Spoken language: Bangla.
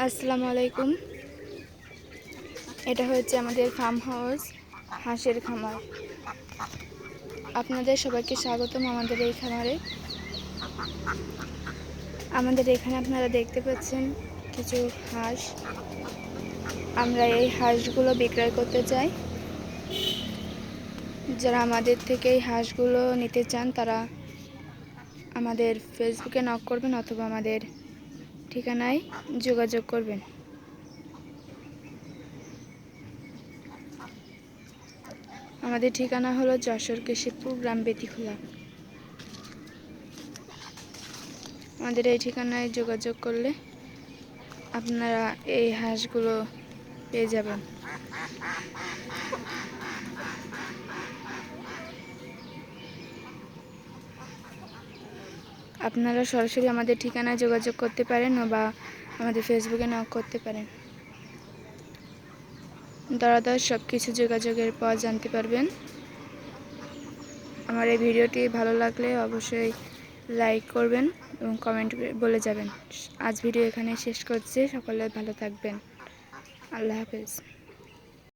আসসালামু আলাইকুম। এটা হচ্ছে আমাদের ফার্ম হাউস, হাঁসের খামার। আপনাদের সবাইকে স্বাগতম আমাদের এই খামারে। আমাদের এখানে আপনারা দেখতে পাচ্ছেন কিছু হাঁস। আমরা এই হাঁসগুলো বিক্রয় করতে চাই। যারা আমাদের থেকে এই হাঁসগুলো নিতে চান তারা আমাদের ফেসবুকে নক করবেন অথবা আমাদের ঠিকানায় যোগাযোগ করবেন। আমাদের ঠিকানা হলো যশোর কেশবপুর, গ্রাম বেতিখোলা। আমাদের এই ঠিকানায় যোগাযোগ করলে আপনারা এই হাঁসগুলো পেয়ে যাবেন। আপনারা সরাসরি আমাদের ঠিকানায় যোগাযোগ করতে পারেন বা আমাদের ফেসবুকে নক করতে পারেন। দরদার সব কিছু যোগাযোগের পর জানতে পারবেন। আমার এই ভিডিওটি ভালো লাগলে অবশ্যই লাইক করবেন এবং কমেন্ট বলে যাবেন। আজ ভিডিও এখানে শেষ করছি। সকলে ভালো থাকবেন। আল্লাহ হাফেজ।